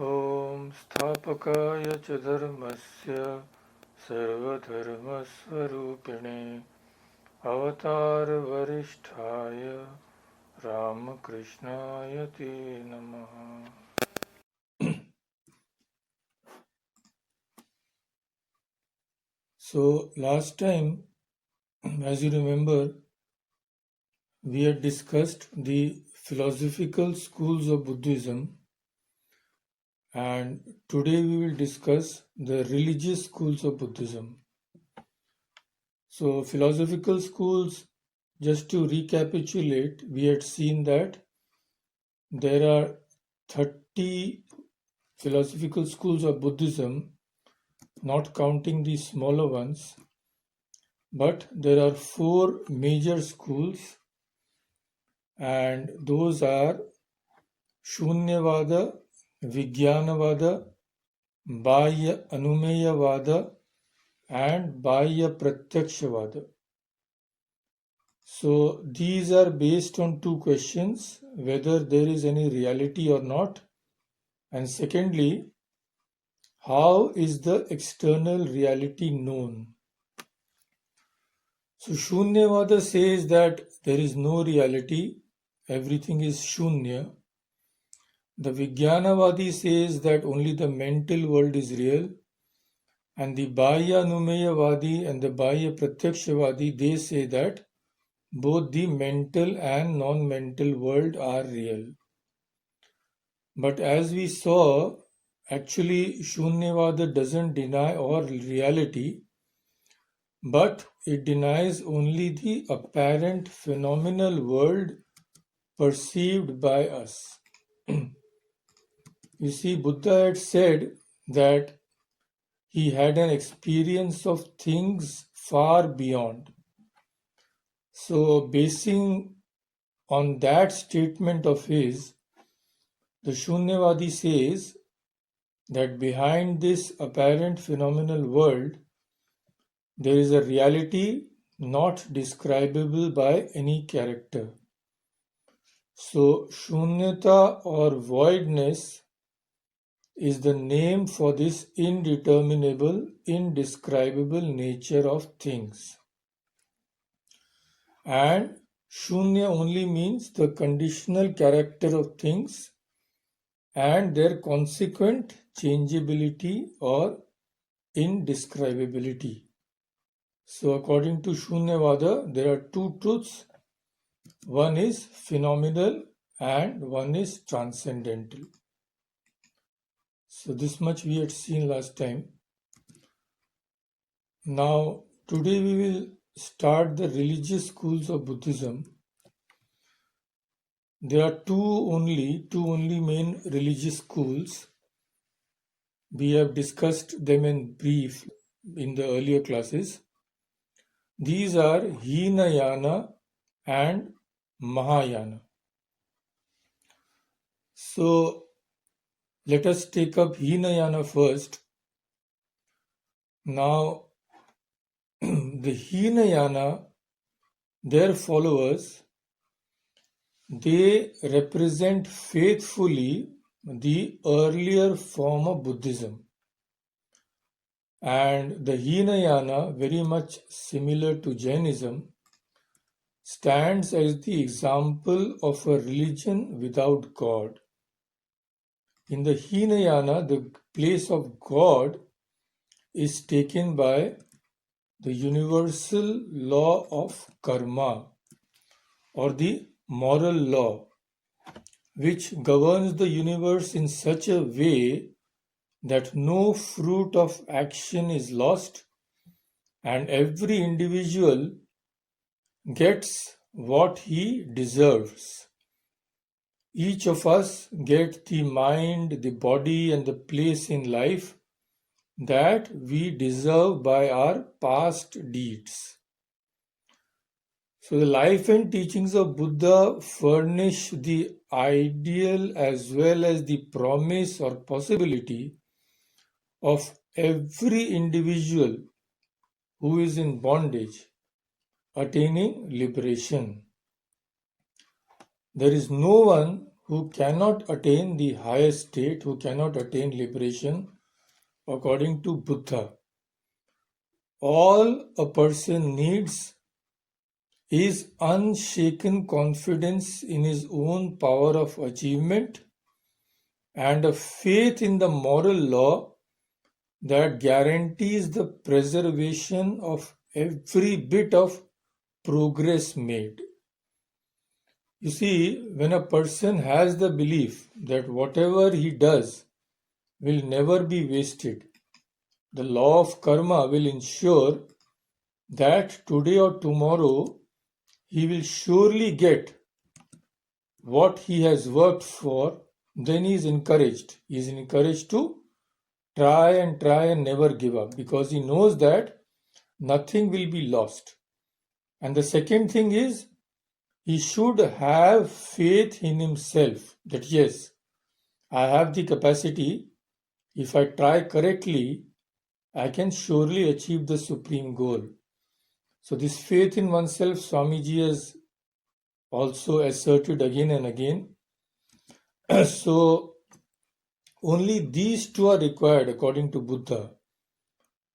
ॐ स्थापकाय च धर्मस्य सर्वधर्मस्वरूपिणे अवतारवरिष्ठाय रामकृष्णाय ते नमः। So last time, as you remember, we had discussed the philosophical schools of Buddhism, and today we will discuss the religious schools of Buddhism. So philosophical schools, just to recapitulate, we had seen that there are 30 philosophical schools of Buddhism, not counting the smaller ones, but there are 4 major schools, and those are Shunyavada, Vijnanavada, Bahya Anumeyavada, and Bahya Pratyakshavada. So these are based on 2 questions: whether there is any reality or not, and secondly, how is the external reality known? So Shunyavada says that there is no reality, everything is Shunya. The Vijnanavadi says that only the mental world is real, and the Bahya Anumeyavadi and the Bahya Pratyakshavadi, they say that both the mental and non-mental world are real. But as we saw, actually Shunyavada doesn't deny all reality, but it denies only the apparent phenomenal world perceived by us. You see, Buddha had said that he had an experience of things far beyond. So, basing on that statement of his, the Shunyavadi says that behind this apparent phenomenal world, there is a reality not describable by any character. So, Shunyata or voidness is the name for this indeterminable, indescribable nature of things. And Shunya only means the conditional character of things and their consequent changeability or indescribability. So according to Shunyavada, there are 2 truths. One is phenomenal and one is transcendental. So this much we had seen last time. Now today we will start the religious schools of Buddhism. There are two only main religious schools. We have discussed them in brief in the earlier classes. These are Hinayana and Mahayana. So let us take up Hinayana first. Now the Hinayana, their followers, they represent faithfully the earlier form of Buddhism. And the Hinayana, very much similar to Jainism, stands as the example of a religion without God. In the Hinayana, the place of God is taken by the universal law of karma, or the moral law, which governs the universe in such a way that no fruit of action is lost and every individual gets what he deserves. Each of us gets the mind, the body, and the place in life that we deserve by our past deeds. So the life and teachings of Buddha furnish the ideal as well as the promise or possibility of every individual who is in bondage attaining liberation. There is no one who cannot attain the highest state, who cannot attain liberation, according to Buddha. All a person needs is unshaken confidence in his own power of achievement and a faith in the moral law that guarantees the preservation of every bit of progress made. You see, when a person has the belief that whatever he does will never be wasted, the law of karma will ensure that today or tomorrow he will surely get what he has worked for. Then he is encouraged. He is encouraged to try and never give up, because he knows that nothing will be lost. And the second thing is, he should have faith in himself that yes, I have the capacity. If I try correctly, I can surely achieve the supreme goal. So this faith in oneself, Swamiji has also asserted again and again. So only these two are required according to Buddha,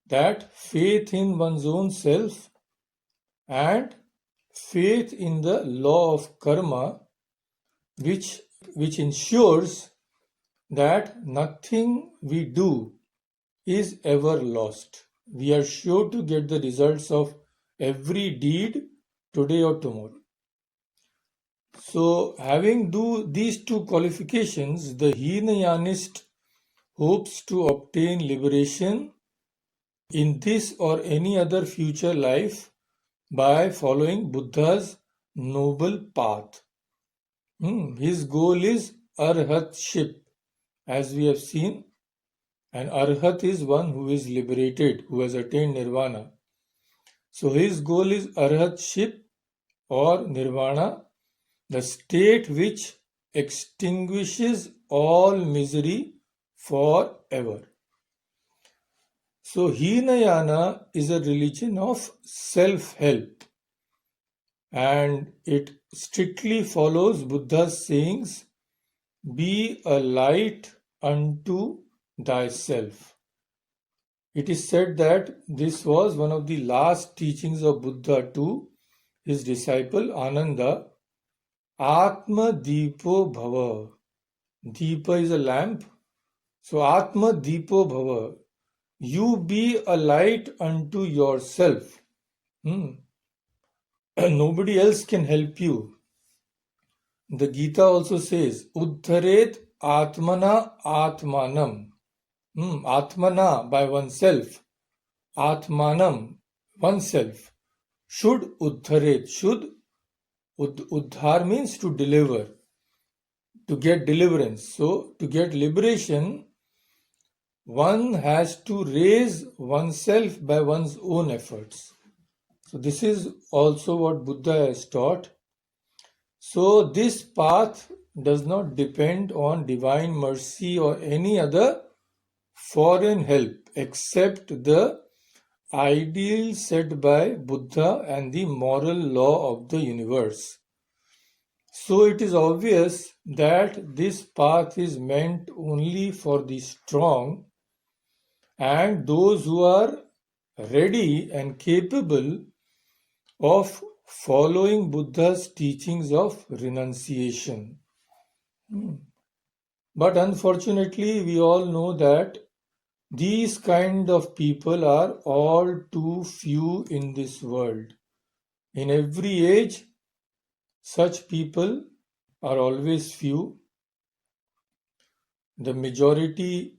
that faith in one's own self and faith in the law of karma, which ensures that nothing we do is ever lost. We are sure to get the results of every deed today or tomorrow. So, having these two qualifications, the Hinayanist hopes to obtain liberation in this or any other future life by following Buddha's noble path. His goal is arhatship, as we have seen, and arhat is one who is liberated, who has attained nirvana. So his goal is arhatship or nirvana, the state which extinguishes all misery forever. So Hinayana is a religion of self-help, and it strictly follows Buddha's sayings, be a light unto thyself. It is said that this was one of the last teachings of Buddha to his disciple Ananda. Atma Deepo Bhava. Deepa is a lamp. So Atma Deepo Bhava. You be a light unto yourself. Nobody else can help you. The Gita also says, Uddharet Atmana Atmanam. Atmana, by oneself. Atmanam, oneself. Should Uddharet. Should Uddhar means to deliver, to get deliverance. So, to get liberation, one has to raise oneself by one's own efforts. So, this is also what Buddha has taught. So, this path does not depend on divine mercy or any other foreign help except the ideal set by Buddha and the moral law of the universe. So it is obvious that this path is meant only for the strong and those who are ready and capable of following Buddha's teachings of renunciation. But unfortunately, we all know that these kind of people are all too few in this world. In every age, such people are always few. The majority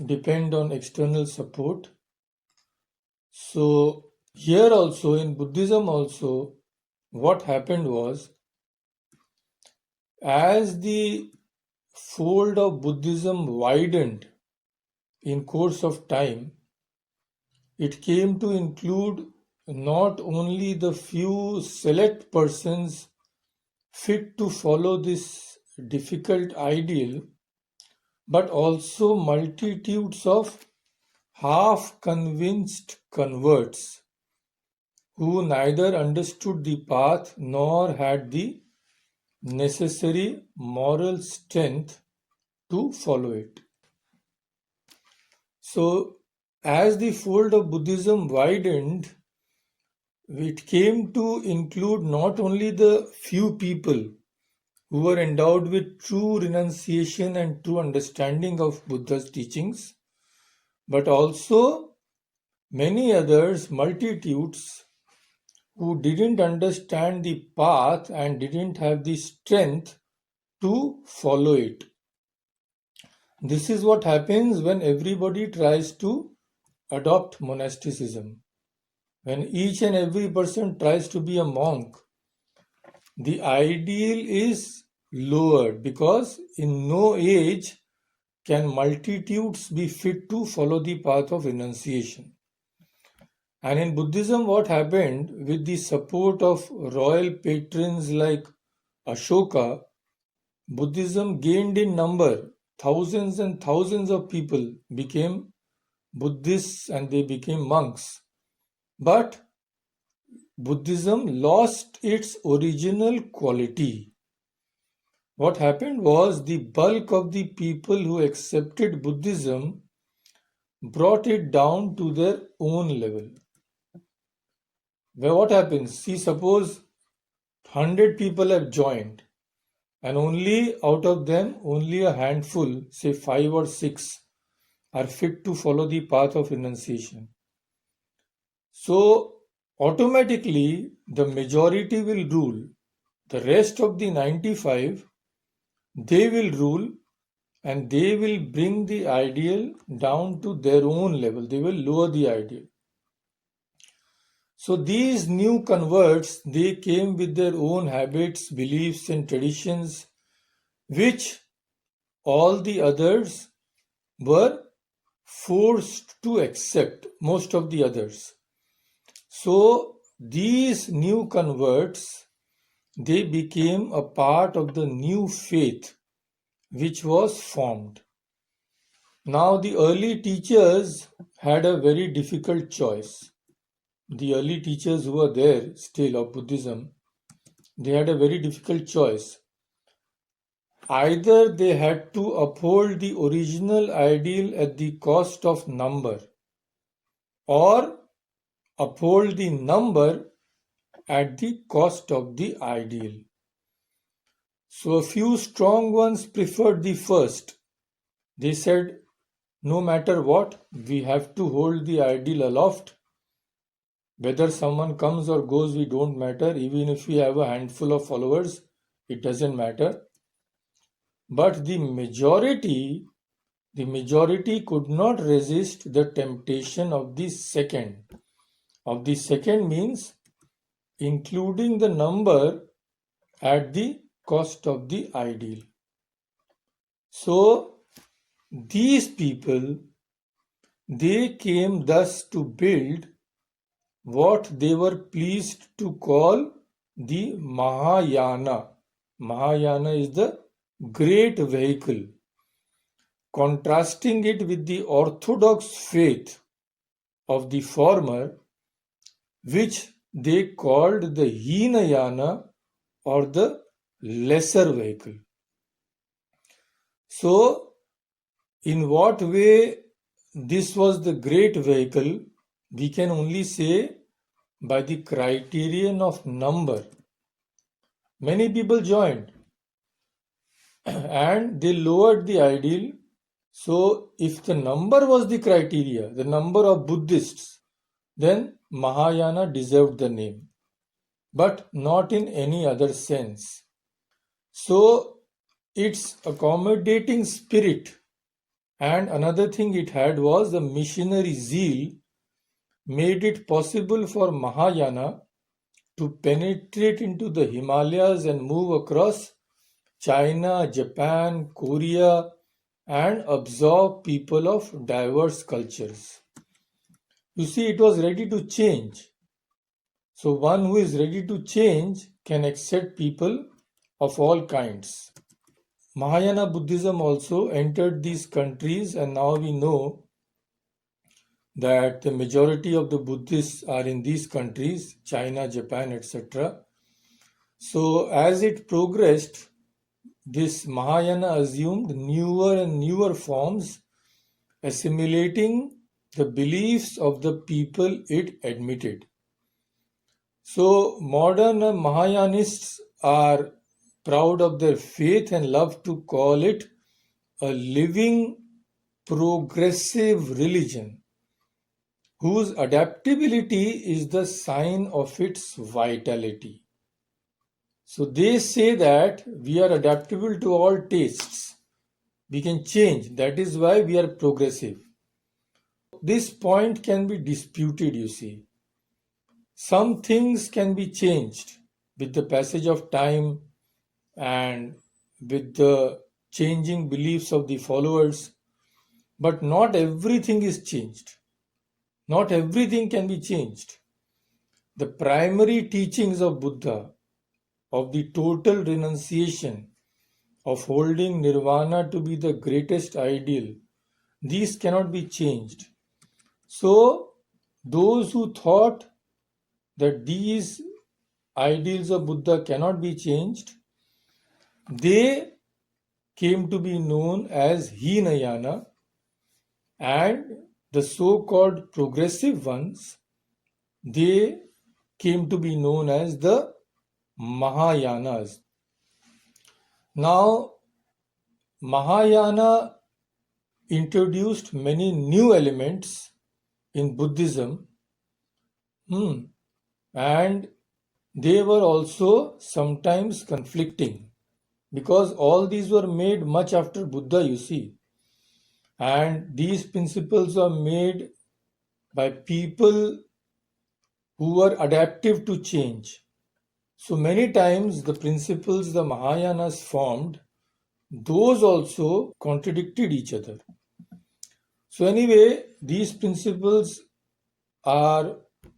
depend on external support. So here also, in Buddhism also, what happened was, as the fold of Buddhism widened in course of time, it came to include not only the few select persons fit to follow this difficult ideal, but also multitudes of half-convinced converts who neither understood the path nor had the necessary moral strength to follow it. So, as the fold of Buddhism widened, it came to include not only the few people who were endowed with true renunciation and true understanding of Buddha's teachings, but also many others, multitudes, who didn't understand the path and didn't have the strength to follow it. This is what happens when everybody tries to adopt monasticism. When each and every person tries to be a monk, the ideal is lowered because in no age can multitudes be fit to follow the path of renunciation. And in Buddhism, what happened with the support of royal patrons like Ashoka, Buddhism gained in number. Thousands and thousands of people became Buddhists and they became monks. But Buddhism lost its original quality. What happened was the bulk of the people who accepted Buddhism brought it down to their own level. Where what happens? See, suppose 100 people have joined and only out of them, only a handful, say 5 or 6, are fit to follow the path of renunciation. So, automatically, the majority will rule. The rest of the 95, they will rule and they will bring the ideal down to their own level. They will lower the ideal. So these new converts, they came with their own habits, beliefs and traditions, which all the others were forced to accept, most of the others. So these new converts, they became a part of the new faith which was formed. Now the early teachers had a very difficult choice. The early teachers who were there still of Buddhism, they had a very difficult choice. Either they had to uphold the original ideal at the cost of number, or uphold the number at the cost of the ideal. So a few strong ones preferred the first. They said, no matter what, we have to hold the ideal aloft. Whether someone comes or goes, we don't matter. Even if we have a handful of followers, it doesn't matter. But the majority could not resist the temptation of the second. Of the second means including the number at the cost of the ideal. So these people, they came thus to build what they were pleased to call the Mahayana. Mahayana is the great vehicle, contrasting it with the orthodox faith of the former, which they called the Hinayana or the lesser vehicle. So, in what way this was the great vehicle, we can only say by the criterion of number. Many people joined and they lowered the ideal. So, if the number was the criteria, the number of Buddhists, then Mahayana deserved the name, but not in any other sense. So, its accommodating spirit and another thing it had was the missionary zeal made it possible for Mahayana to penetrate into the Himalayas and move across China, Japan, Korea and absorb people of diverse cultures. You see, it was ready to change. So one who is ready to change can accept people of all kinds. Mahayana Buddhism also entered these countries, and now we know that the majority of the Buddhists are in these countries, China, Japan, etc. So as it progressed, this Mahayana assumed newer and newer forms, assimilating the beliefs of the people it admitted. So modern Mahayanists are proud of their faith and love to call it a living, progressive religion whose adaptability is the sign of its vitality. So they say that we are adaptable to all tastes. We can change. That is why we are progressive. This point can be disputed, you see. Some things can be changed with the passage of time and with the changing beliefs of the followers, but not everything is changed. Not everything can be changed. The primary teachings of Buddha, of the total renunciation, of holding nirvana to be the greatest ideal, these cannot be changed. So, those who thought that these ideals of Buddha cannot be changed, they came to be known as Hinayana, and the so-called progressive ones, they came to be known as the Mahayanas. Now, Mahayana introduced many new elements in Buddhism, and they were also sometimes conflicting because all these were made much after Buddha, you see. And these principles are made by people who were adaptive to change. So many times the principles the Mahayanas formed, those also contradicted each other. So anyway, these principles are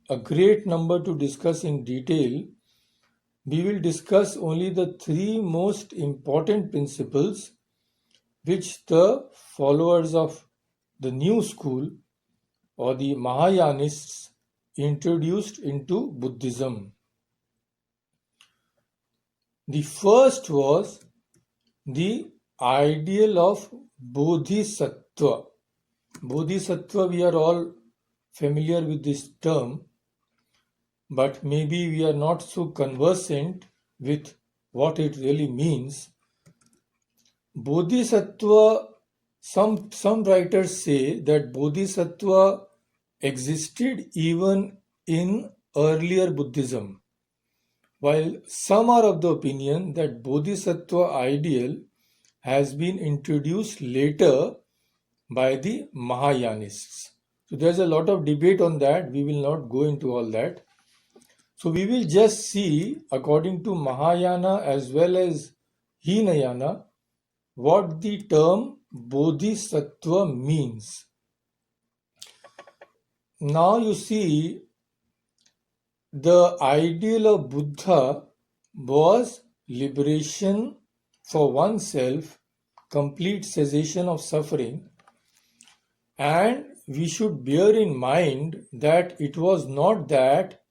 a great number to discuss in detail. We will discuss only the three most important principles which the followers of the new school or the Mahayanists introduced into Buddhism. The first was the ideal of Bodhisattva. Bodhisattva, we are all familiar with this term, but maybe we are not so conversant with what it really means. Bodhisattva, some writers say that Bodhisattva existed even in earlier Buddhism, while some are of the opinion that Bodhisattva ideal has been introduced later by the Mahayanists. So there's a lot of debate on that. We will not go into all that. So we will just see, according to Mahayana as well as Hinayana, what the term Bodhisattva means. Now you see, the ideal of Buddha was liberation for oneself, complete cessation of suffering, and we should bear in mind that it was not that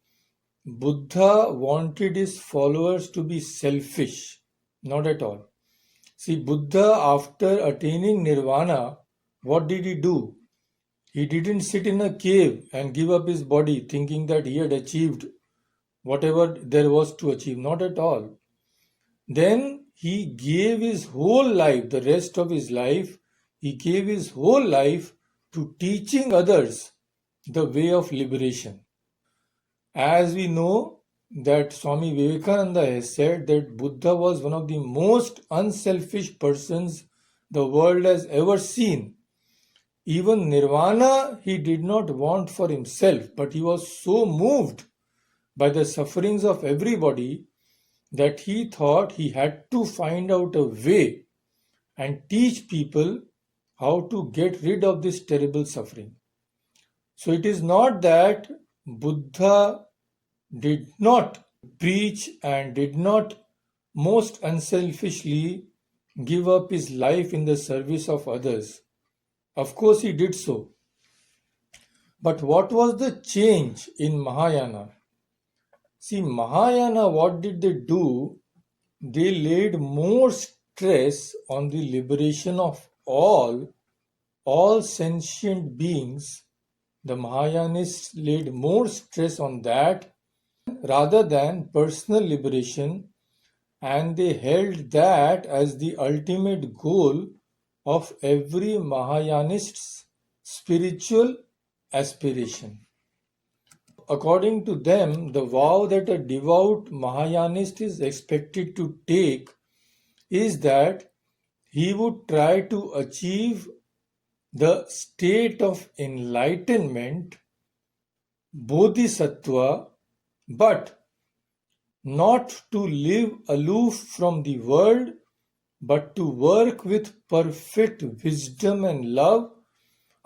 Buddha wanted his followers to be selfish, not at all. See, Buddha, after attaining nirvana, what did he do? He didn't sit in a cave and give up his body thinking that he had achieved whatever there was to achieve. Not at all. Then he gave his whole life, the rest of his life, he gave his whole life to teaching others the way of liberation. As we know that Swami Vivekananda has said that Buddha was one of the most unselfish persons the world has ever seen. Even nirvana he did not want for himself, but he was so moved by the sufferings of everybody that he thought he had to find out a way and teach people how to get rid of this terrible suffering. So it is not that Buddha did not preach and did not most unselfishly give up his life in the service of others. Of course, he did so. But what was the change in Mahayana? See, Mahayana, what did they do? They laid more stress on the liberation of all sentient beings. The Mahayanists laid more stress on that rather than personal liberation, and they held that as the ultimate goal of every Mahayanist's spiritual aspiration. According to them, the vow that a devout Mahayanist is expected to take is that he would try to achieve the state of enlightenment, bodhisattva, but not to live aloof from the world, but to work with perfect wisdom and love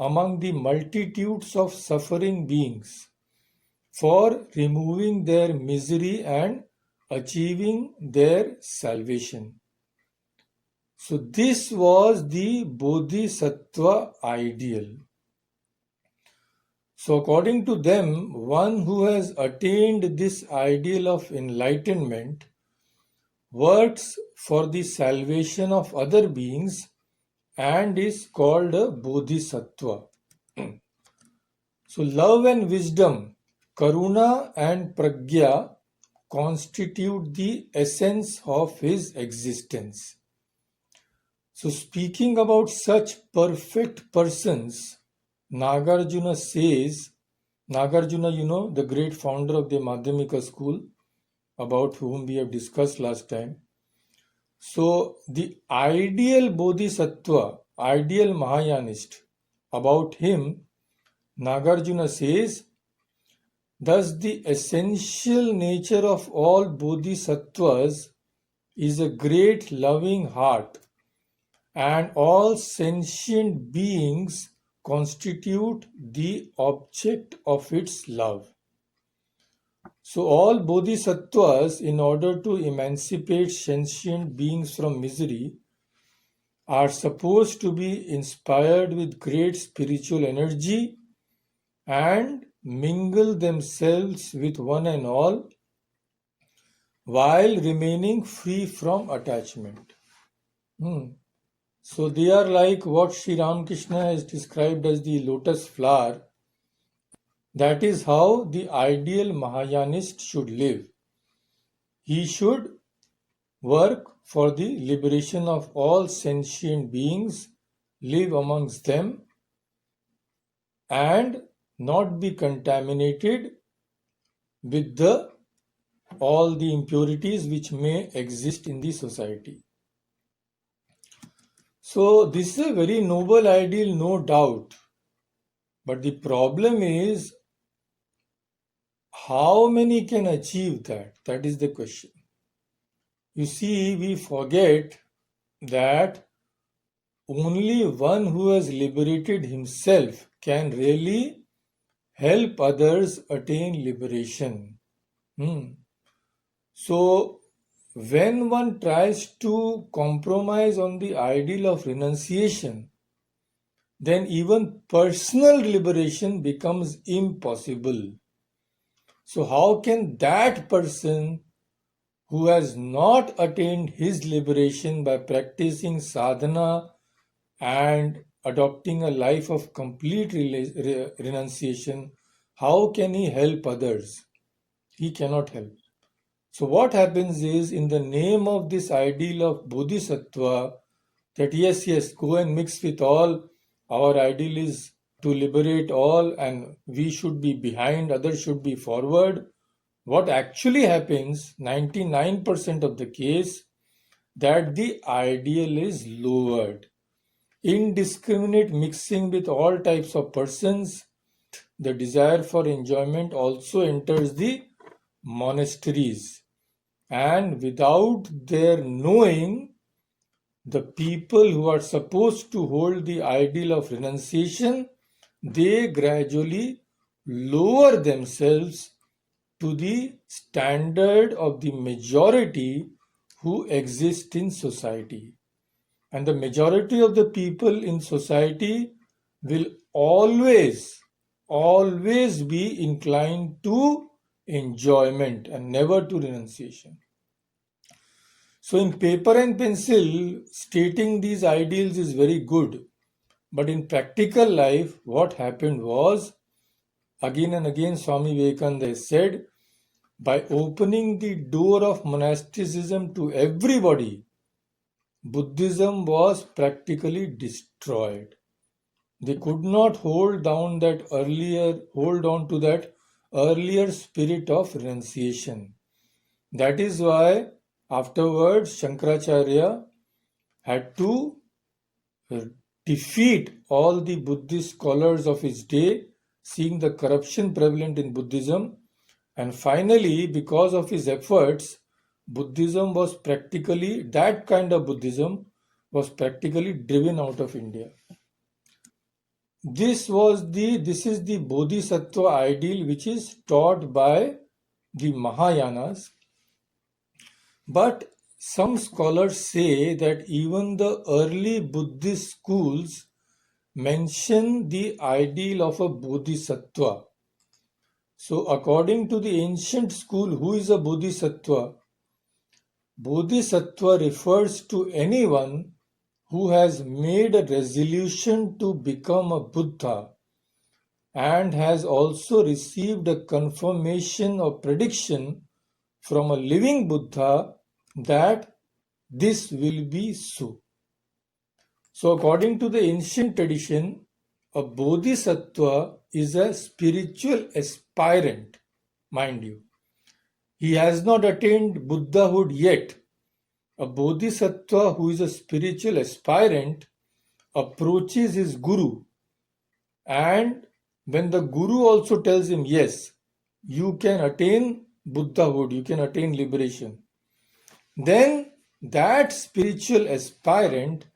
among the multitudes of suffering beings for removing their misery and achieving their salvation. So this was the bodhisattva ideal. So according to them, one who has attained this ideal of enlightenment works for the salvation of other beings and is called a bodhisattva. So love and wisdom, karuna and pragya constitute the essence of his existence. So speaking about such perfect persons, Nagarjuna says, Nagarjuna, the great founder of the Madhyamika school, about whom we have discussed last time. So the ideal bodhisattva, ideal Mahayanist, about him, Nagarjuna says, thus the essential nature of all bodhisattvas is a great loving heart, and all sentient beings constitute the object of its love. So all bodhisattvas, in order to emancipate sentient beings from misery, are supposed to be inspired with great spiritual energy and mingle themselves with one and all while remaining free from attachment. So they are like what Sri Ramakrishna has described as the lotus flower. That is how the ideal Mahayanist should live. He should work for the liberation of all sentient beings, live amongst them, and not be contaminated with all the impurities which may exist in the society. So this is a very noble ideal, no doubt. But the problem is, how many can achieve that? That is the question. You see, we forget that only one who has liberated himself can really help others attain liberation. So, when one tries to compromise on the ideal of renunciation, then even personal liberation becomes impossible. So how can that person who has not attained his liberation by practicing sadhana and adopting a life of complete renunciation, how can he help others? He cannot help. So what happens is, in the name of this ideal of bodhisattva, that yes, go and mix with all, our ideal is to liberate all and we should be behind, others should be forward. What actually happens, 99% of the case, that the ideal is lowered. Indiscriminate mixing with all types of persons, the desire for enjoyment also enters the monasteries. And without their knowing, the people who are supposed to hold the ideal of renunciation, they gradually lower themselves to the standard of the majority who exist in society. And the majority of the people in society will always be inclined to enjoyment and never to renunciation. So, in paper and pencil, stating these ideals is very good. But in practical life, what happened was, again and again, Swami Vivekananda has said, by opening the door of monasticism to everybody, Buddhism was practically destroyed. They could not hold on to that earlier spirit of renunciation. That is why afterwards Shankaracharya had to defeat all the Buddhist scholars of his day, seeing the corruption prevalent in Buddhism. And finally, because of his efforts, Buddhism was practically, that kind of Buddhism was practically driven out of India. This is the Bodhisattva ideal which is taught by the Mahayanas. But some scholars say that even the early Buddhist schools mention the ideal of a Bodhisattva. So according to the ancient school, who is a Bodhisattva? Bodhisattva refers to anyone who has made a resolution to become a Buddha and has also received a confirmation or prediction from a living Buddha that this will be so. So according to the ancient tradition, a Bodhisattva is a spiritual aspirant, mind you. He has not attained Buddhahood yet. A Bodhisattva who is a spiritual aspirant approaches his Guru, and when the Guru also tells him, yes, you can attain Buddhahood, you can attain liberation, then that spiritual aspirant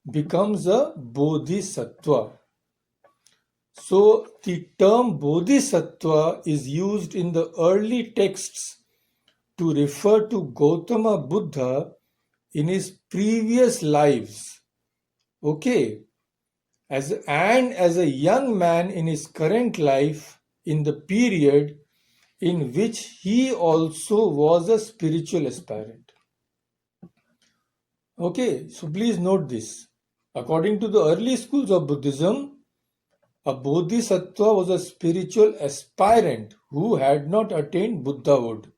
becomes a Bodhisattva. So the term Bodhisattva is used in the early texts to refer to Gautama Buddha in his previous lives. Okay. As a young man in his current life, in the period in which he also was a spiritual aspirant. Okay, so please note this. According to the early schools of Buddhism, a Bodhisattva was a spiritual aspirant who had not attained Buddhahood.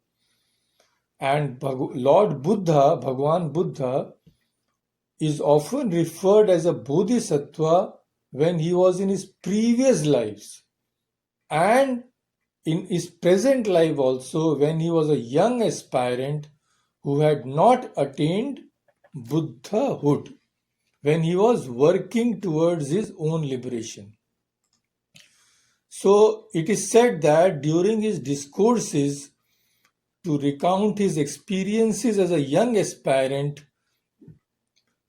And Lord Buddha, Bhagwan Buddha, is often referred as a Bodhisattva when he was in his previous lives, and in his present life also when he was a young aspirant who had not attained Buddhahood, when he was working towards his own liberation. So it is said that during his discourses to recount his experiences as a young aspirant,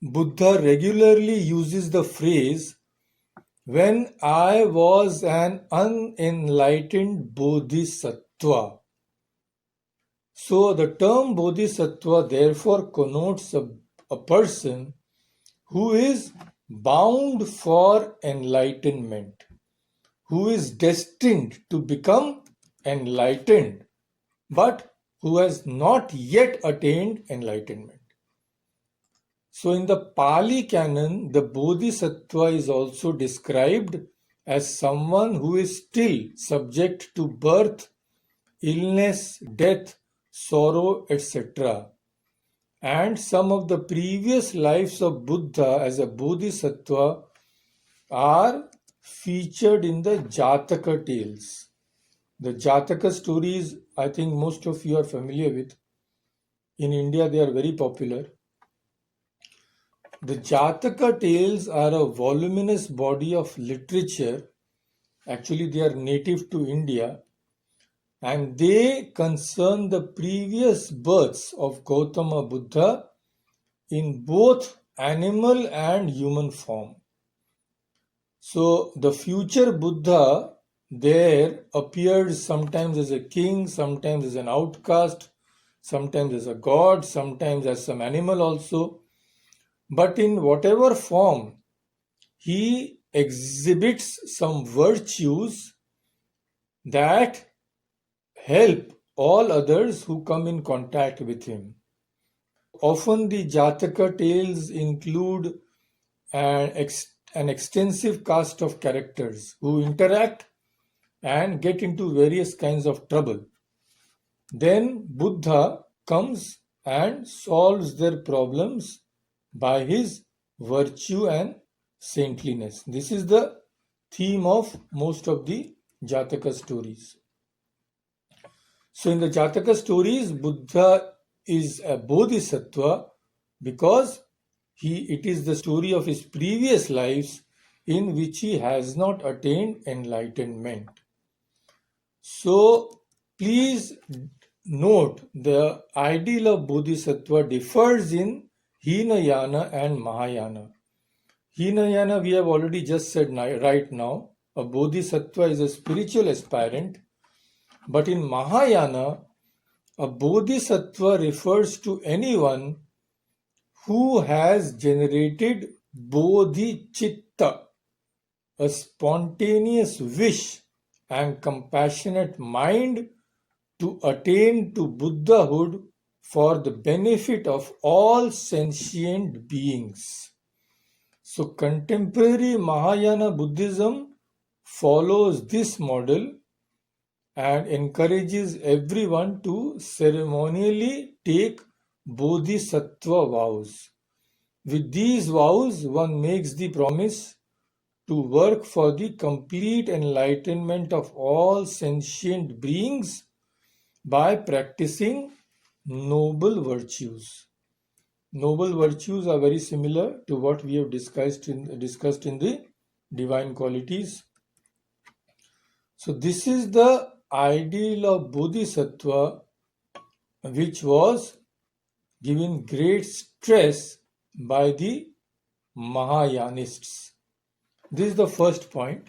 Buddha regularly uses the phrase, when I was an unenlightened Bodhisattva. So the term Bodhisattva therefore connotes a person who is bound for enlightenment, who is destined to become enlightened, but who has not yet attained enlightenment. So in the Pali Canon, the Bodhisattva is also described as someone who is still subject to birth, illness, death, sorrow, etc. And some of the previous lives of Buddha as a Bodhisattva are featured in the Jataka tales. The Jataka stories, I think most of you are familiar with. In India, they are very popular. The Jataka tales are a voluminous body of literature. Actually, they are native to India, and they concern the previous births of Gautama Buddha in both animal and human form. So the future Buddha there appeared sometimes as a king, sometimes as an outcast, sometimes as a god, sometimes as some animal also. But in whatever form, he exhibits some virtues that help all others who come in contact with him. Often the Jataka tales include an extensive cast of characters who interact and get into various kinds of trouble. Then Buddha comes and solves their problems by his virtue and saintliness. This is the theme of most of the Jataka stories. So in the Jataka stories, Buddha is a bodhisattva because it is the story of his previous lives in which he has not attained enlightenment. So please note the ideal of bodhisattva differs in Hinayana and Mahayana. Hinayana we have already just said right now. A bodhisattva is a spiritual aspirant. But in Mahayana, a bodhisattva refers to anyone who has generated bodhicitta, a spontaneous wish and compassionate mind to attain to Buddhahood for the benefit of all sentient beings. So contemporary Mahayana Buddhism follows this model and encourages everyone to ceremonially take bodhisattva vows. With these vows, one makes the promise to work for the complete enlightenment of all sentient beings by practicing noble virtues. Noble virtues are very similar to what we have discussed in the divine qualities. So this is the ideal of bodhisattva which was given great stress by the Mahayanists. This is the first point.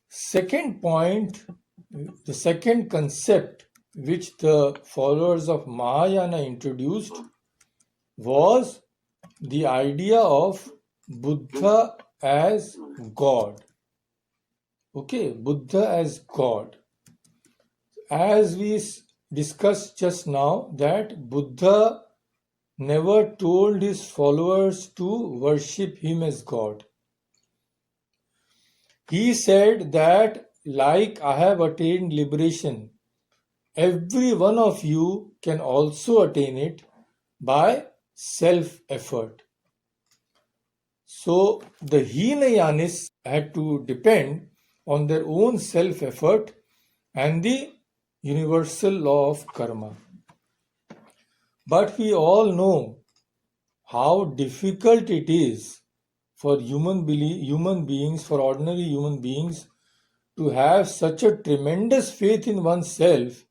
Second point, the second concept which the followers of Mahayana introduced was the idea of Buddha as God. Okay, Buddha as God. As we discussed just now, that Buddha never told his followers to worship him as God. He said that, like I have attained liberation, every one of you can also attain it by self-effort. So the Hinayanists had to depend on their own self-effort and the universal law of karma. But we all know how difficult it is for human beings, for ordinary human beings, to have such a tremendous faith in oneself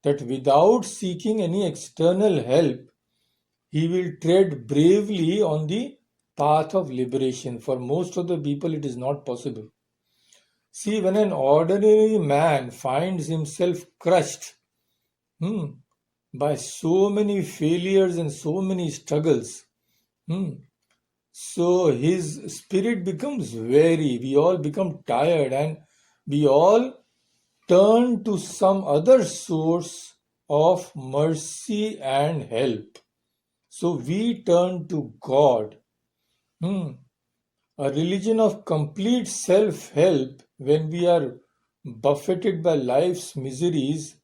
that without seeking any external help, he will tread bravely on the path of liberation. For most of the people, it is not possible. See, when an ordinary man finds himself crushed by so many failures and so many struggles, so his spirit becomes weary, we all become tired, and we all turn to some other source of mercy and help. So we turn to God. A religion of complete self-help, when we are buffeted by life's miseries,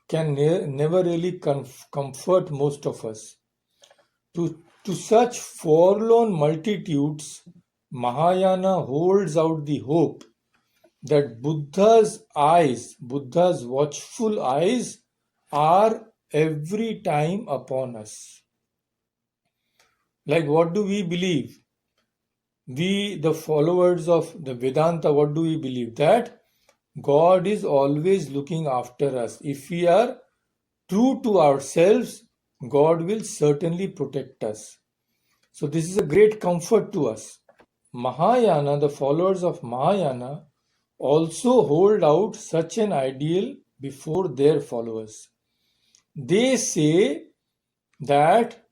can never really comfort most of us. To such forlorn multitudes, Mahayana holds out the hope that Buddha's watchful eyes, are every time upon us. Like, what do we believe? We, the followers of the Vedanta, what do we believe? That God is always looking after us. If we are true to ourselves, God will certainly protect us. So this is a great comfort to us. Mahayana, the followers of Mahayana, also hold out such an ideal before their followers. They say that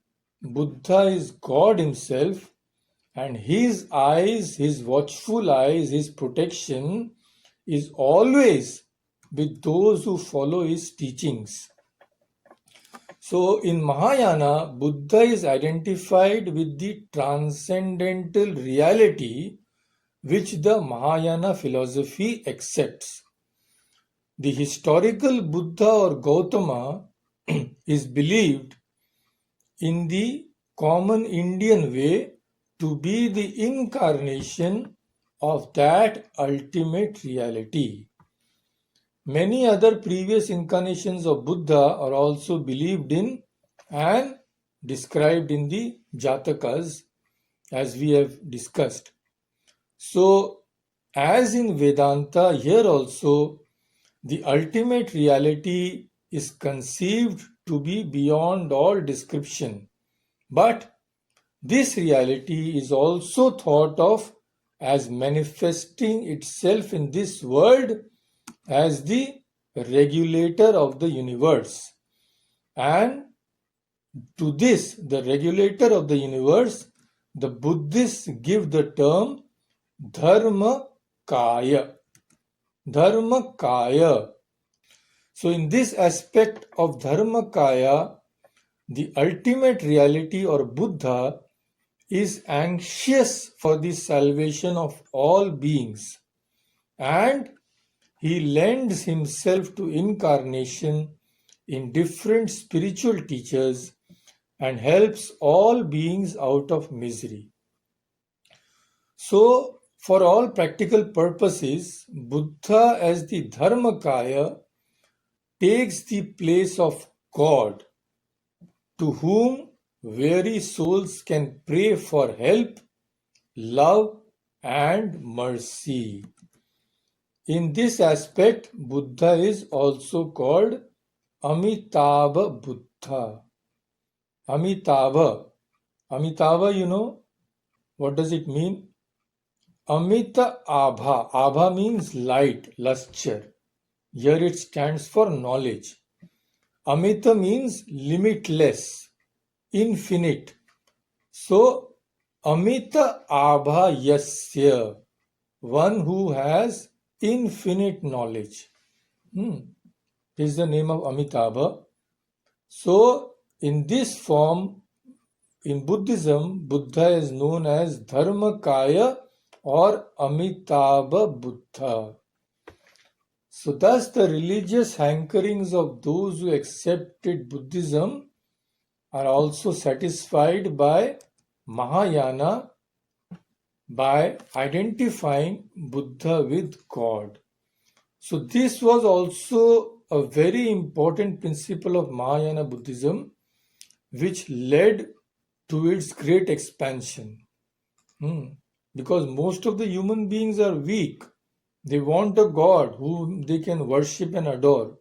Buddha is God himself, and his eyes, his watchful eyes, his protection is always with those who follow his teachings. So in Mahayana, Buddha is identified with the transcendental reality which the Mahayana philosophy accepts. The historical Buddha or Gautama is believed in the common Indian way to be the incarnation of that ultimate reality. Many other previous incarnations of Buddha are also believed in and described in the Jatakas, as we have discussed. So, as in Vedanta, here also the ultimate reality is conceived to be beyond all description. But this reality is also thought of as manifesting itself in this world as the regulator of the universe. And to this, the regulator of the universe, the Buddhists give the term Dharma Kaya. Dharma Kaya. So, in this aspect of Dharma Kaya, the ultimate reality or Buddha is anxious for the salvation of all beings, and he lends himself to incarnation in different spiritual teachers and helps all beings out of misery. So, for all practical purposes, Buddha as the Dharmakaya takes the place of God, to whom weary souls can pray for help, love, and mercy. In this aspect, Buddha is also called Amitabha Buddha. Amitabha. Amitabha, you know, what does it mean? Amita Abha. Abha means light, lustre. Here it stands for knowledge. Amita means limitless, infinite. So, Amita Abha Yasya, one who has infinite knowledge. This is the name of Amitabha. So, in this form, in Buddhism, Buddha is known as Dharmakaya or Amitabha Buddha. So, thus the religious hankerings of those who accepted Buddhism are also satisfied by Mahayana by identifying Buddha with God. So, this was also a very important principle of Mahayana Buddhism, which led to its great expansion. Because most of the human beings are weak. They want a God whom they can worship and adore.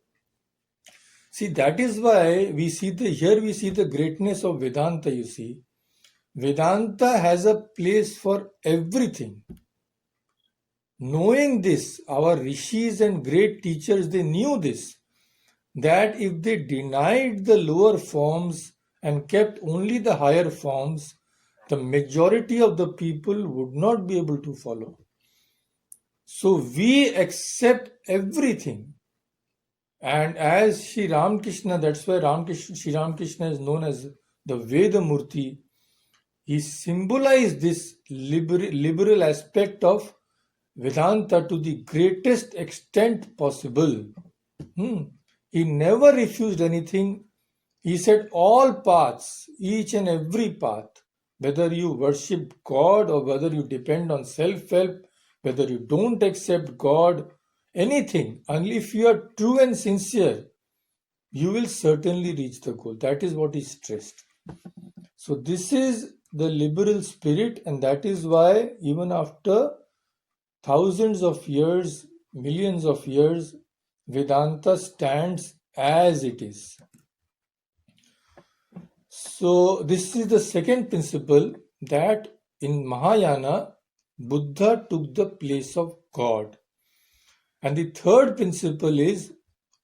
See, that is why we see the greatness of Vedanta, you see. Vedanta has a place for everything. Knowing this, our rishis and great teachers, they knew this, that if they denied the lower forms and kept only the higher forms, the majority of the people would not be able to follow. So we accept everything. And as Sri Ramakrishna, that's why Sri Ramakrishna is known as the Veda Murti, he symbolized this liberal aspect of Vedanta to the greatest extent possible. He never refused anything. He said all paths, each and every path, whether you worship God or whether you depend on self-help, whether you don't accept God, anything, only if you are true and sincere, you will certainly reach the goal. That is what he stressed. So this is the liberal spirit, and that is why even after thousands of years, millions of years, Vedanta stands as it is. So this is the second principle, that in Mahayana, Buddha took the place of God. And the third principle is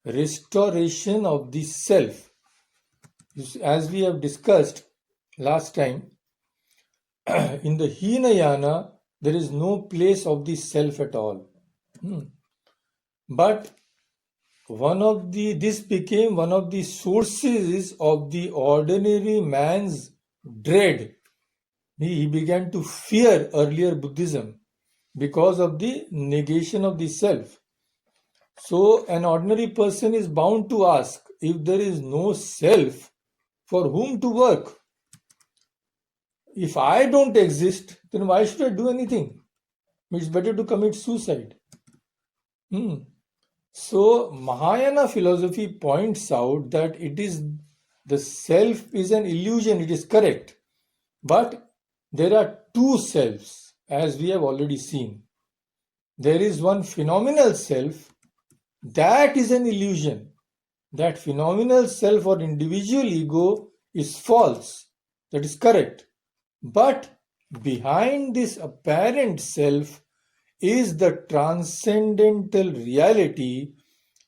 restoration of the self. As we have discussed last time, in the Hinayana, there is no place of the self at all. But this became one of the sources of the ordinary man's dread. He began to fear earlier Buddhism because of the negation of the self. So an ordinary person is bound to ask, if there is no self, for whom to work? If I don't exist, then why should I do anything? It's better to commit suicide. So Mahayana philosophy points out that the self is an illusion, it is correct. But there are two selves, as we have already seen. There is one phenomenal self, that is an illusion. That phenomenal self or individual ego is false, that is correct. But behind this apparent self is the transcendental reality,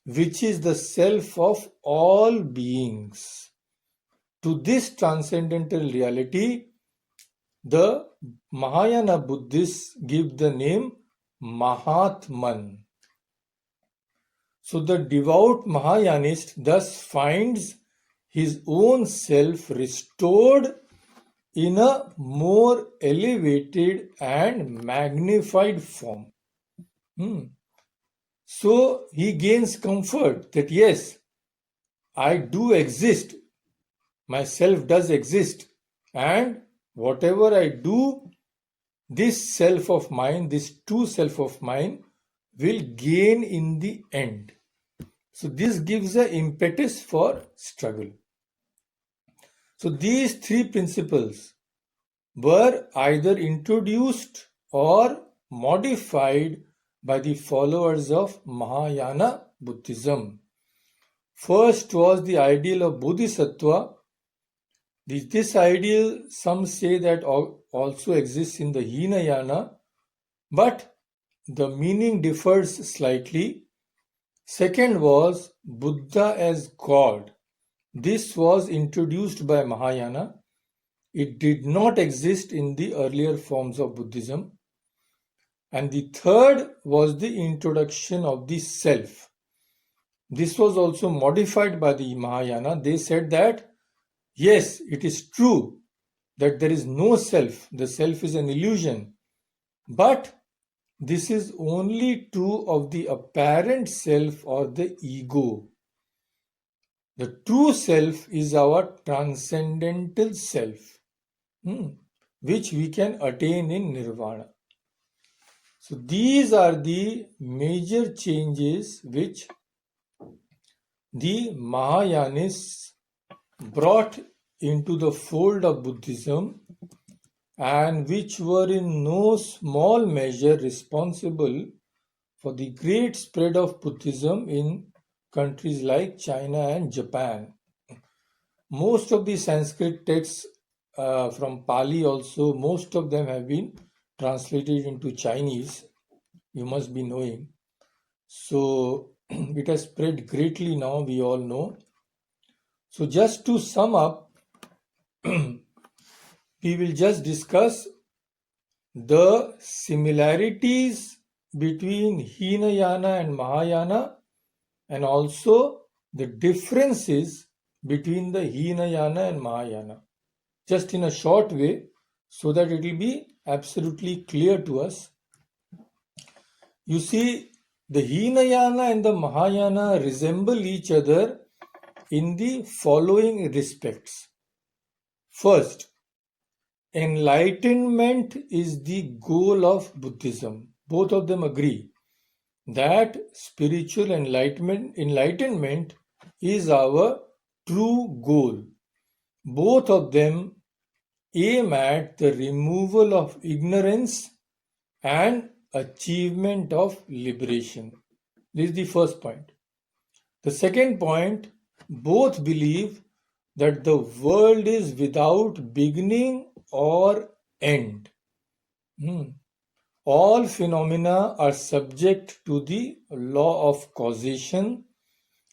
which is the self of all beings. To this transcendental reality, the Mahayana Buddhists give the name Mahatman. So the devout Mahayanist thus finds his own self restored in a more elevated and magnified form. So he gains comfort that yes, I do exist, myself does exist, and whatever I do, this self of mine, this true self of mine, will gain in the end. So this gives an impetus for struggle. So these three principles were either introduced or modified by the followers of Mahayana Buddhism. First was the ideal of Bodhisattva. This ideal, some say that also exists in the Hinayana, but the meaning differs slightly. Second was Buddha as God. This was introduced by Mahayana. It did not exist in the earlier forms of Buddhism. And the third was the introduction of the self. This was also modified by the Mahayana. They said that, yes, it is true that there is no self. The self is an illusion. But this is only true of the apparent self or the ego. The true self is our transcendental self, which we can attain in nirvana. So these are the major changes which the Mahayanists brought into the fold of Buddhism, and which were in no small measure responsible for the great spread of Buddhism in countries like China and Japan. Most of the Sanskrit texts from Pali also, most of them have been translated into Chinese, you must be knowing. So it has spread greatly now, we all know. So just to sum up, we will just discuss the similarities between Hinayana and Mahayana, and also the differences between the Hinayana and Mahayana, just in a short way, so that it will be absolutely clear to us. You see, the Hinayana and the Mahayana resemble each other in the following respects. First, enlightenment is the goal of Buddhism. Both of them agree that spiritual enlightenment is our true goal. Both of them aim at the removal of ignorance and achievement of liberation. This is the first point. The second point, both believe that the world is without beginning or end. All phenomena are subject to the law of causation,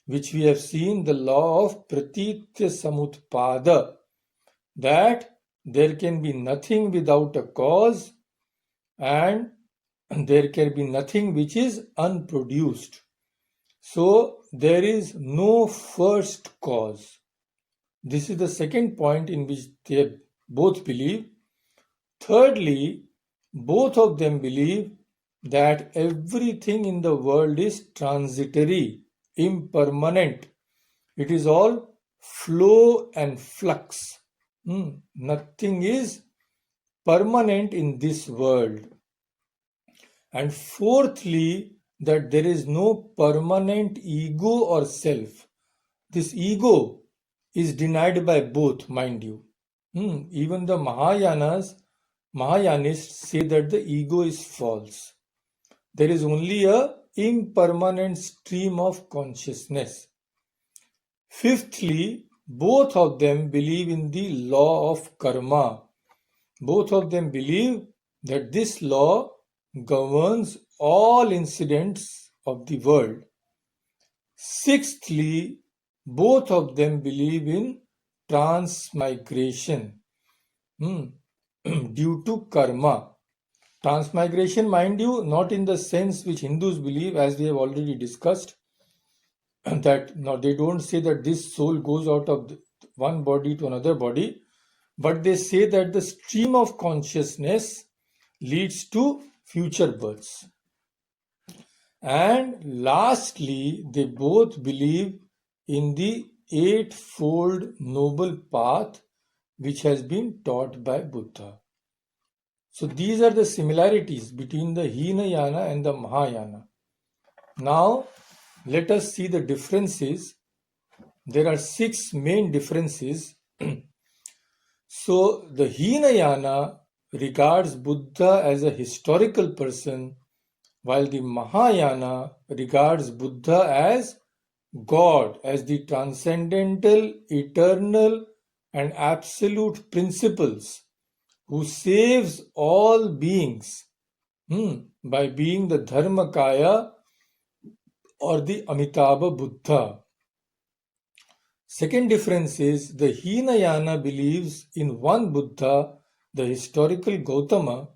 which we have seen, the law of pratitya samutpada, that there can be nothing without a cause and there can be nothing which is unproduced. So there is no first cause. This is the second point in which they both believe. Thirdly, both of them believe that everything in the world is transitory, impermanent. It is all flow and flux. Nothing is permanent in this world. And fourthly, that there is no permanent ego or self. This ego is denied by both, mind you. Even the Mahayanists say that the ego is false. There is only a impermanent stream of consciousness. Fifthly, both of them believe in the law of karma. Both of them believe that this law governs all incidents of the world. Sixthly, both of them believe in transmigration due to karma. Transmigration, mind you, not in the sense which Hindus believe, as we have already discussed, that no, they don't say that this soul goes out of one body to another body, but they say that the stream of consciousness leads to future births. And lastly, they both believe in the eightfold noble path which has been taught by Buddha. So these are the similarities between the Hinayana and the Mahayana. Now, let us see the differences. There are 6 main differences. So, the Hinayana regards Buddha as a historical person, while the Mahayana regards Buddha as God, as the transcendental, eternal, and absolute principles who saves all beings by being the Dharmakaya or the Amitabha Buddha. Second difference is the Hinayana believes in one Buddha, the historical Gautama,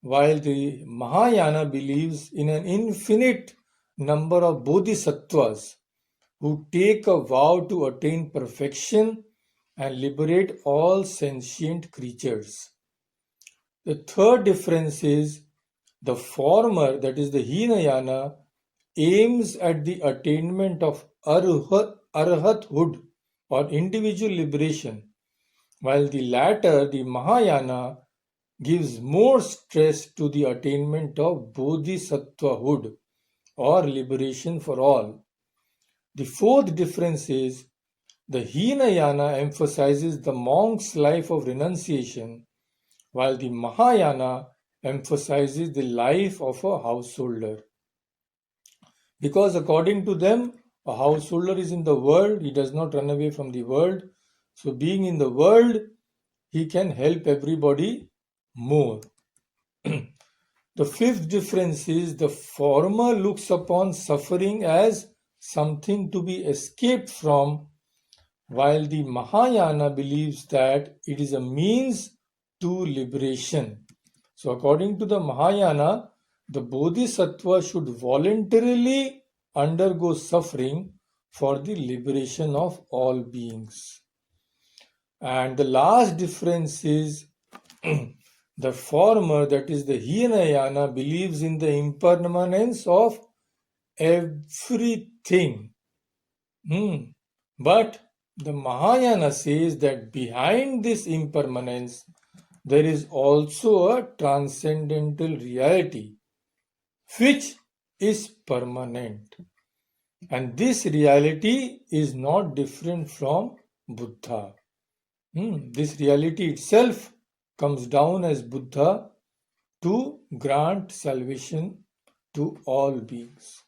while the Mahayana believes in an infinite number of bodhisattvas who take a vow to attain perfection and liberate all sentient creatures. The third difference is the former, that is the Hinayana, aims at the attainment of arhathood or individual liberation, while the latter, the Mahayana, gives more stress to the attainment of bodhisattvahood or liberation for all. The fourth difference is the Hinayana emphasizes the monk's life of renunciation, while the Mahayana emphasizes the life of a householder. Because according to them, a householder is in the world, he does not run away from the world. So, being in the world, he can help everybody more. The fifth difference is the former looks upon suffering as something to be escaped from, while the Mahayana believes that it is a means to liberation. So, according to the Mahayana, the Bodhisattva should voluntarily undergo suffering for the liberation of all beings. And the last difference is the former, that is the Hinayana, believes in the impermanence of everything. But the Mahayana says that behind this impermanence, there is also a transcendental reality which is permanent. And this reality is not different from Buddha. This reality itself comes down as Buddha to grant salvation to all beings.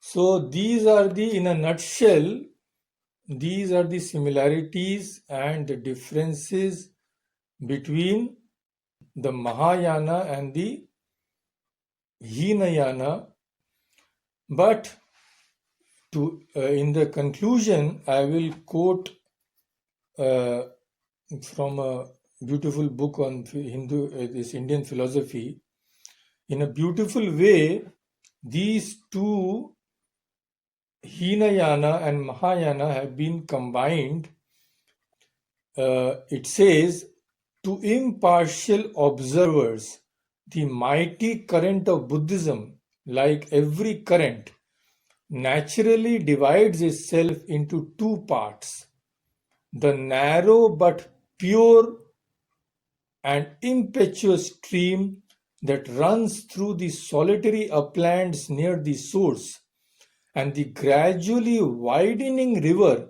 So these are in a nutshell, these are the similarities and the differences between the Mahayana and the Hinayana. But in the conclusion, I will quote from a beautiful book on this Indian philosophy. In a beautiful way, these two, Hinayana and Mahayana, have been combined. It says, to impartial observers, the mighty current of Buddhism, like every current, naturally divides itself into two parts: the narrow but pure and impetuous stream that runs through the solitary uplands near the source, and the gradually widening river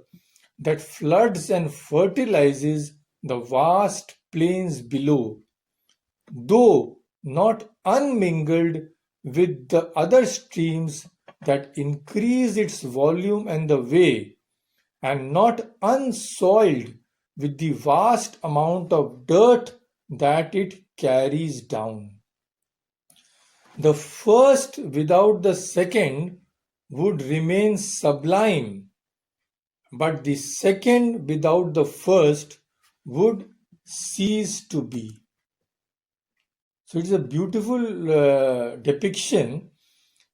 that floods and fertilizes the vast plains below, though not unmingled with the other streams that increase its volume and the way, and not unsoiled with the vast amount of dirt that it carries down. The first without the second would remain sublime, but the second without the first would cease to be. So it's a beautiful depiction.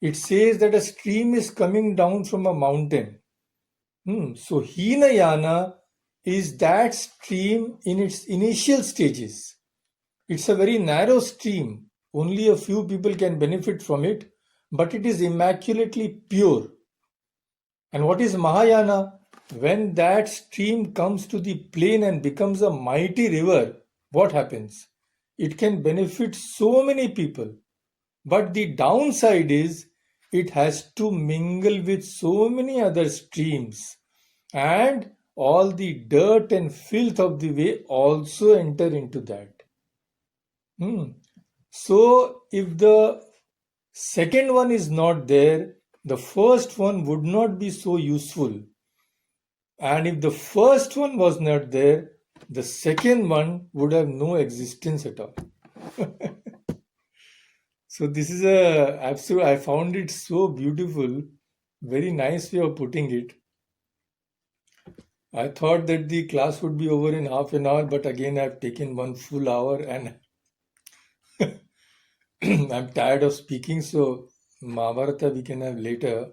It says that a stream is coming down from a mountain. So Hinayana is that stream in its initial stages. It's a very narrow stream. Only a few people can benefit from it, but it is immaculately pure. And what is Mahayana? When that stream comes to the plain and becomes a mighty river, what happens? It can benefit so many people. But the downside is it has to mingle with so many other streams, and all the dirt and filth of the way also enter into that. So, if the second one is not there, the first one would not be so useful. And if the first one was not there, the second one would have no existence at all. So this is a absolute, I found it so beautiful, very nice way of putting it. I thought that the class would be over in half an hour, but again I've taken 1 full hour and I'm tired of speaking, so Mahabharata we can have later.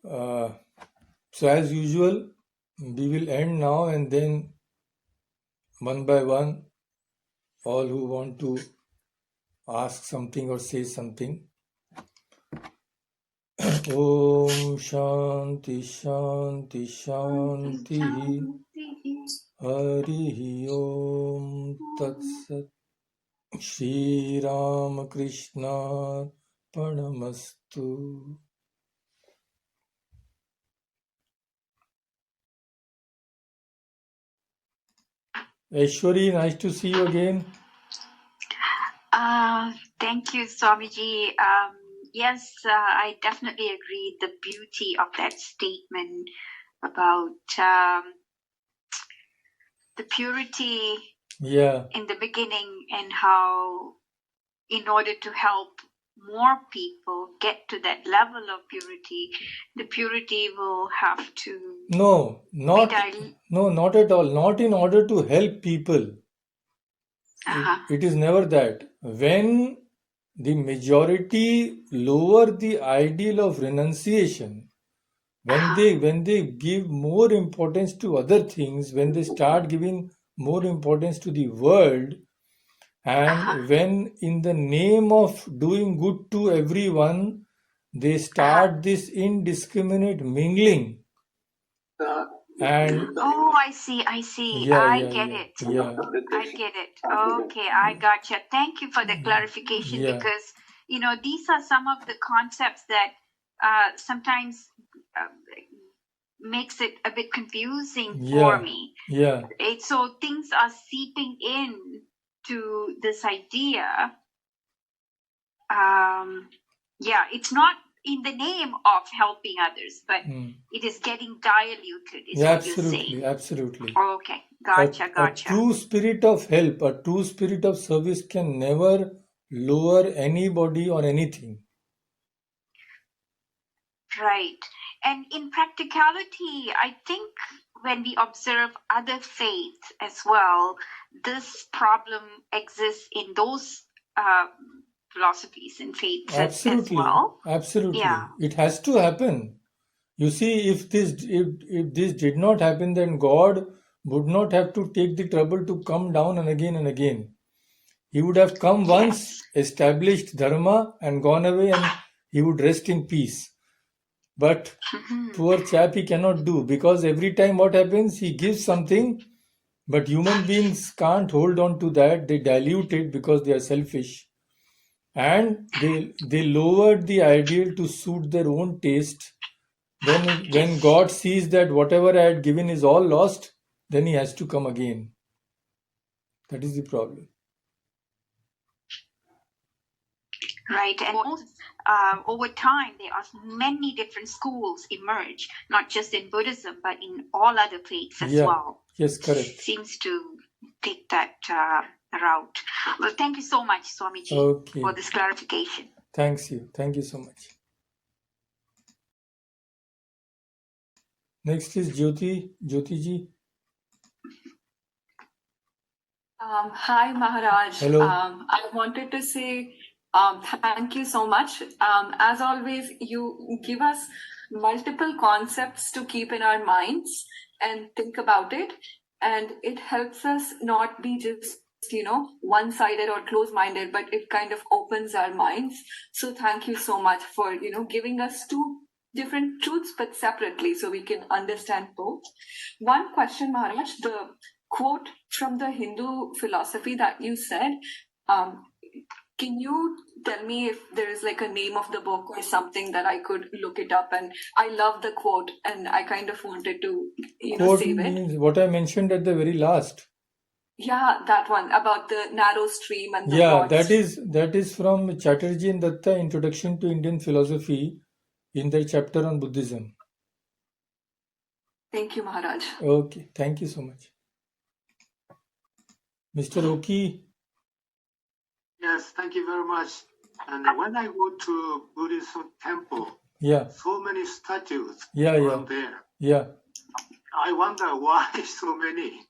So as usual, we will end now, and then one by one, all who want to ask something or say something. Om Shanti Shanti Shanti Harihi Om Tat Sat. Shri Ram Krishna Paramastu. Aishwari, nice to see you again. Thank you, Swamiji. Yes, I definitely agree. The beauty of that statement about the purity in the beginning, and how in order to help more people get to that level of purity, the purity will have to not at all. Not in order to help people. It is never that. When the majority lower the ideal of renunciation, when they give more importance to other things, when they start giving more importance to the world, and when in the name of doing good to everyone, they start this indiscriminate mingling. And I see. I get it. I get it. Okay, I gotcha. Thank you for the clarification, because these are some of the concepts that sometimes makes it a bit confusing for me. So things are seeping in to this idea. It's not in the name of helping others, but it is getting diluted, is what you're saying. Absolutely. Okay, gotcha. A true spirit of help, a true spirit of service can never lower anybody or anything. Right. And in practicality, I think when we observe other faiths as well, this problem exists in those philosophies and faiths as Absolutely. well. Absolutely. Yeah. It has to happen. You see, if this did not happen, then God would not have to take the trouble to come down and again. He would have come once, established dharma, and gone away, and he would rest in peace. But poor chap, he cannot do, because every time what happens, he gives something, but human beings can't hold on to that. They dilute it because they are selfish, and they lowered the ideal to suit their own taste. When God sees that whatever I had given is all lost, then he has to come again. That is the problem. Right, and over time, there are many different schools emerge, not just in Buddhism, but in all other faiths as well. Yes, correct. Seems to take that route. Well, thank you so much, Swamiji, for this clarification. Thank you so much. Next is Jyoti ji. Hi, Maharaj. Hello. I wanted to say thank you so much. As always, you give us multiple concepts to keep in our minds and think about it. And it helps us not be just, one-sided or close-minded, but it kind of opens our minds. So thank you so much for, giving us two different truths, but separately, so we can understand both. One question, Maharaj, the quote from the Hindu philosophy that you said, can you tell me if there is like a name of the book or something that I could look it up? And I love the quote, and I kind of wanted to, Quote save it. means what I mentioned at the very last. Yeah, that one about the narrow stream and the Yeah, gods. that is from Chatterjee and Datta, Introduction to Indian Philosophy, in their chapter on Buddhism. Thank you, Maharaj. Okay, thank you so much. Mr. Oki. Yes, thank you very much. And when I go to Buddhist temple, so many statues around there. Yeah. I wonder why so many.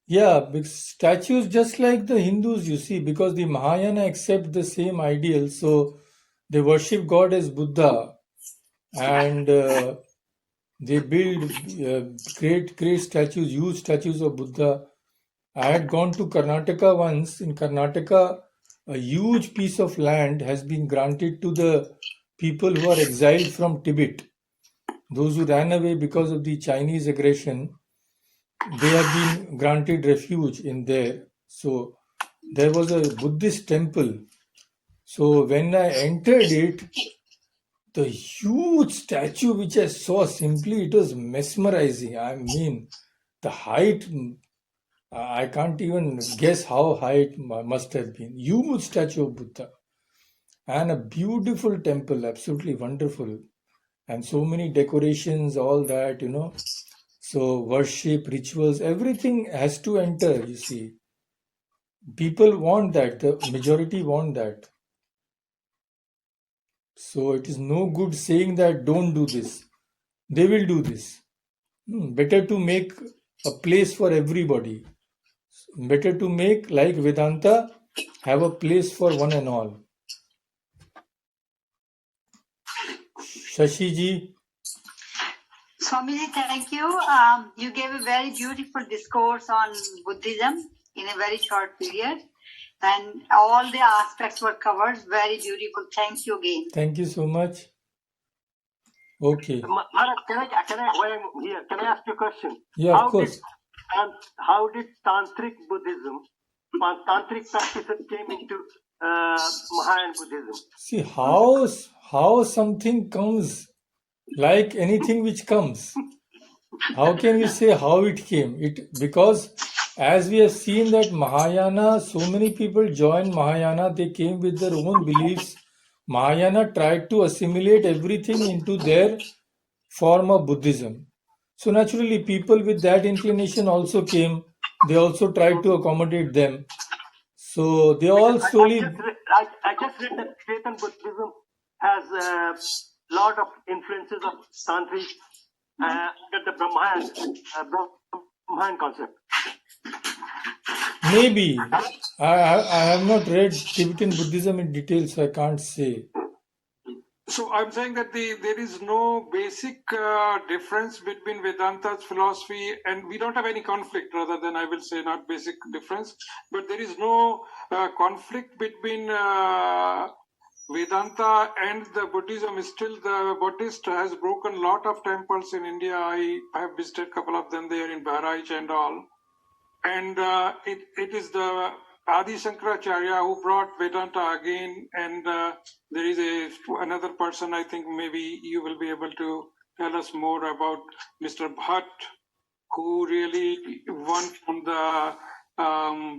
Yeah, because statues just like the Hindus, you see, because the Mahayana accept the same ideal, so they worship God as Buddha, and they build great statues, huge statues of Buddha. I had gone to Karnataka once. In Karnataka, a huge piece of land has been granted to the people who are exiled from Tibet. Those who ran away because of the Chinese aggression, they have been granted refuge in there. So there was a Buddhist temple. So when I entered it, the huge statue which I saw, simply it was mesmerizing. I mean, the height, I can't even guess how high it must have been. Huge statue of Buddha. And a beautiful temple, absolutely wonderful. And so many decorations, all that, So worship, rituals, everything has to enter, you see. People want that, the majority want that. So it is no good saying that don't do this. They will do this. Better to make a place for everybody. Better to make, like Vedanta, have a place for one and all. Shashi ji. Swamiji, thank you. You gave a very beautiful discourse on Buddhism in a very short period, and all the aspects were covered. Very beautiful. Thank you again. Thank you so much. Okay. Maharaj, can I ask you a question? Yeah, of course. How did Tantric Buddhism, Tantric practices came into Mahayana Buddhism? See, how something comes, like anything which comes. How can you say how it came? Because as we have seen that Mahayana, so many people joined Mahayana, they came with their own beliefs. Mahayana tried to assimilate everything into their form of Buddhism. So naturally, people with that inclination also came. They also tried to accommodate them. So they all slowly. I just read that Tibetan Buddhism has a lot of influences of Tantric the Brahman concept. Maybe. I have not read Tibetan Buddhism in detail, so I can't say. So I'm saying that there is no basic difference between Vedanta's philosophy, and we don't have any conflict, rather than I will say not basic difference, but there is no conflict between Vedanta and the Buddhism. Still, the Buddhist has broken a lot of temples in India. I have visited a couple of them there in Bahraich and all. And it is the Adi Shankaracharya who brought Vedanta again, and there is another person, I think maybe you will be able to tell us more about Mr. Bhatt, who really won from the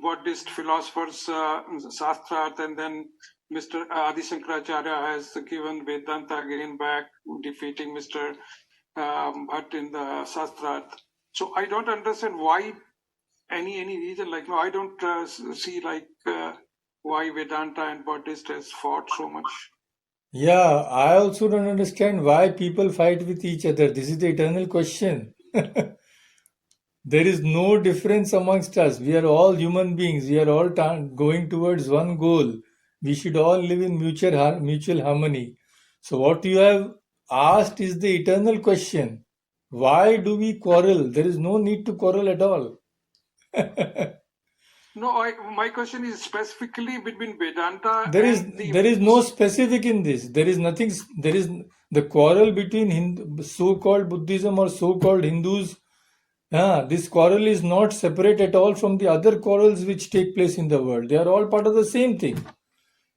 Buddhist philosophers Shastrat, and then Mr. Adi Shankaracharya has given Vedanta again back, defeating Mr. Bhatt in the Shastrat. So I don't understand why any reason, like, no, I don't see like why Vedanta and Buddhist has fought so much. Yeah, I also don't understand why people fight with each other. This is the eternal question. There is no difference amongst us. We are all human beings. We are all going towards one goal. We should all live in mutual harmony. So what you have asked is the eternal question. Why do we quarrel? There is no need to quarrel at all. No, my question is specifically between Vedanta. There is no specific in this. There is nothing. There is the quarrel between so-called Buddhism or so-called Hindus. This quarrel is not separate at all from the other quarrels which take place in the world. They are all part of the same thing.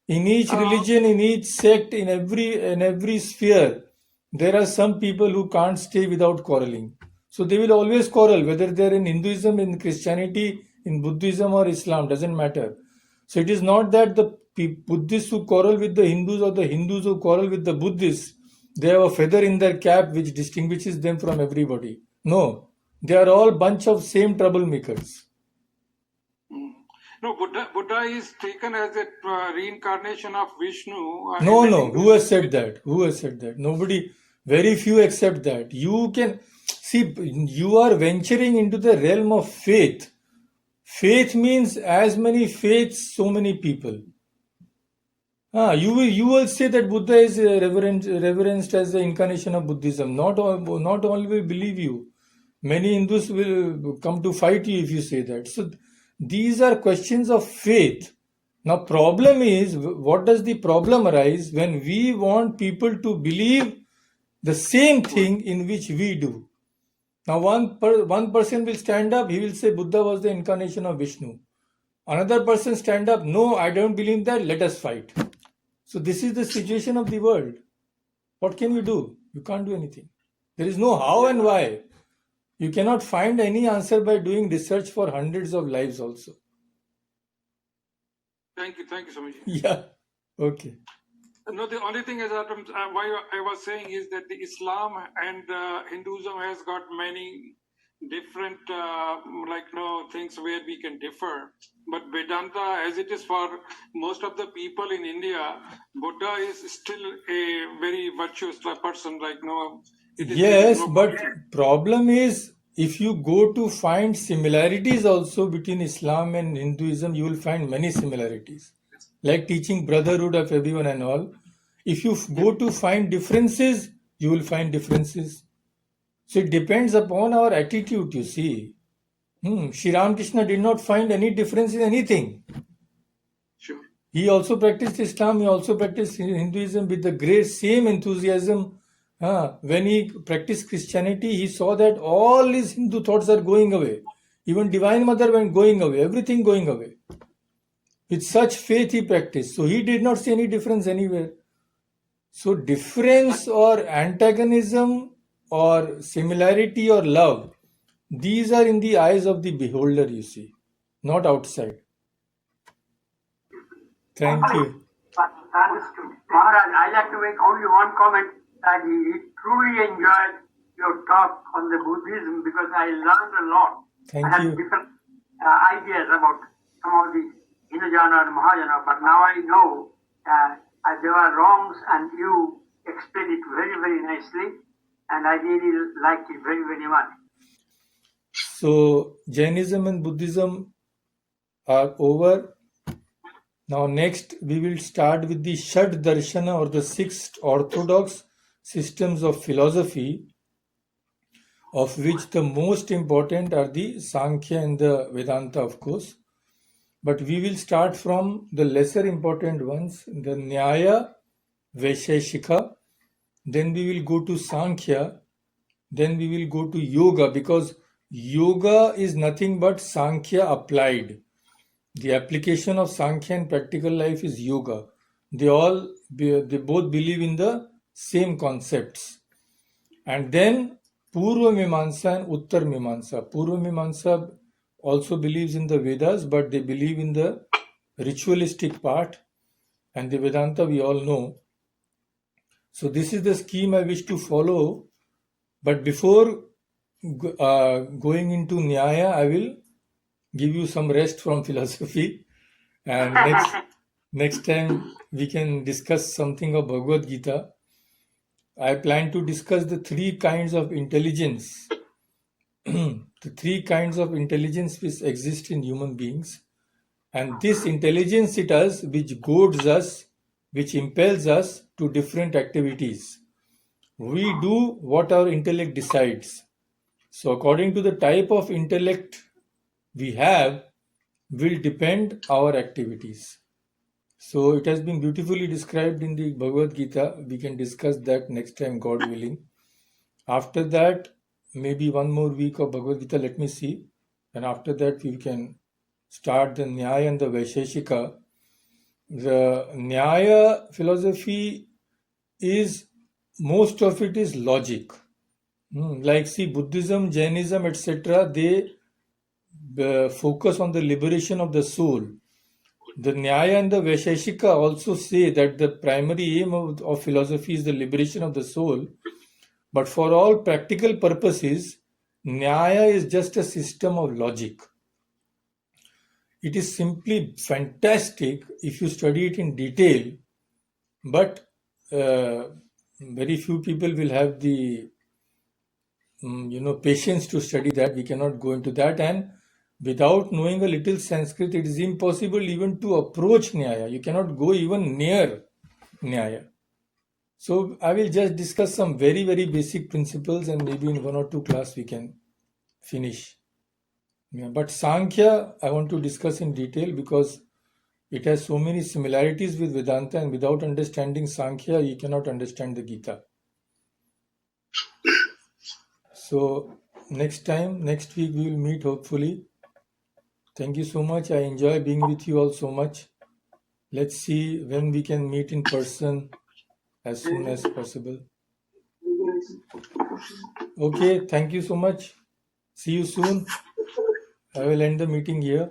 In each religion, in each sect, in every sphere, there are some people who can't stay without quarreling. So they will always quarrel, whether they're in Hinduism, in Christianity, in Buddhism or Islam, doesn't matter. So it is not that the Buddhists who quarrel with the Hindus or the Hindus who quarrel with the Buddhists, they have a feather in their cap which distinguishes them from everybody. No, they are all bunch of same troublemakers. No, Buddha is taken as a reincarnation of Vishnu. No. Who has said that? Who has said that? Nobody. Very few accept that. You can see, you are venturing into the realm of faith. Faith means as many faiths, so many people. You will say that Buddha is reverenced as the incarnation of Buddhism. Not all will believe you. Many Hindus will come to fight you if you say that. So these are questions of faith. Now problem is, what does the problem arise when we want people to believe the same thing in which we do? Now one person will stand up, he will say Buddha was the incarnation of Vishnu. Another person stand up, no, I don't believe that, let us fight. So this is the situation of the world. What can you do? You can't do anything. There is no how and why. You cannot find any answer by doing research for hundreds of lives also. Thank you, Swamiji. Yeah, okay. No, the only thing is that why I was saying is that the Islam and Hinduism has got many different things where we can differ. But Vedanta, as it is for most of the people in India, Buddha is still a very virtuous person. Yes, but problem is, if you go to find similarities also between Islam and Hinduism, you will find many similarities. Like teaching brotherhood of everyone and all. If you go to find differences, you will find differences. So it depends upon our attitude, you see. Sri Ramakrishna did not find any difference in anything. Sure. He also practiced Islam, he also practiced Hinduism with the great same enthusiasm. When he practiced Christianity, he saw that all his Hindu thoughts are going away. Even Divine Mother went going away, everything going away. With such faith he practiced. So he did not see any difference anywhere. So difference or antagonism or similarity or love, these are in the eyes of the beholder, you see, not outside. Thank you. Maharaj, I like to make only one comment that he truly enjoyed your talk on the Buddhism because I learned a lot. Thank I had you. different ideas about some of the Hinujana and Mahayana, but now I know there are wrongs and you explained it very, very nicely, and I really liked it very, very much. So Jainism and Buddhism are over. Now next we will start with the Shad Darshana, or the 6 orthodox systems of philosophy, of which the most important are the Sankhya and the Vedanta, of course. But we will start from the lesser important ones, the Nyaya, Vaisheshika, then we will go to Sankhya, then we will go to Yoga, because Yoga is nothing but Sankhya applied. The application of Sankhya in practical life is Yoga. They both believe in the same concepts. And then Purva Mimamsa and Uttar Mimamsa. Purva Mimamsa also believes in the Vedas, but they believe in the ritualistic part, and the Vedanta we all know. So this is the scheme I wish to follow. But before going into Nyaya, I will give you some rest from philosophy, and next time we can discuss something of Bhagavad Gita. I plan to discuss the 3 kinds of intelligence, the 3 kinds of intelligence which exist in human beings, and this intelligence it is which goads us, which impels us to different activities. We do what our intellect decides. So according to the type of intellect we have will depend our activities. So it has been beautifully described in the Bhagavad Gita. We can discuss that next time, God willing. After that, maybe one more week of Bhagavad Gita, let me see. And after that, we can start the Nyaya and the Vaisheshika. The Nyaya philosophy is, most of it is logic. Like see, Buddhism, Jainism, etc., they focus on the liberation of the soul. The Nyaya and the Vaisheshika also say that the primary aim of philosophy is the liberation of the soul. But for all practical purposes, Nyaya is just a system of logic. It is simply fantastic if you study it in detail, but very few people will have the patience to study that. We cannot go into that, and without knowing a little Sanskrit, it is impossible even to approach Nyaya. You cannot go even near Nyaya. So I will just discuss some very, very basic principles, and maybe in 1 or 2 class we can finish. But Sankhya I want to discuss in detail because it has so many similarities with Vedanta, and without understanding Sankhya, you cannot understand the Gita. So next week we will meet hopefully. Thank you so much. I enjoy being with you all so much. Let's see when we can meet in person as soon as possible. Okay, thank you so much. See you soon. I will end the meeting here.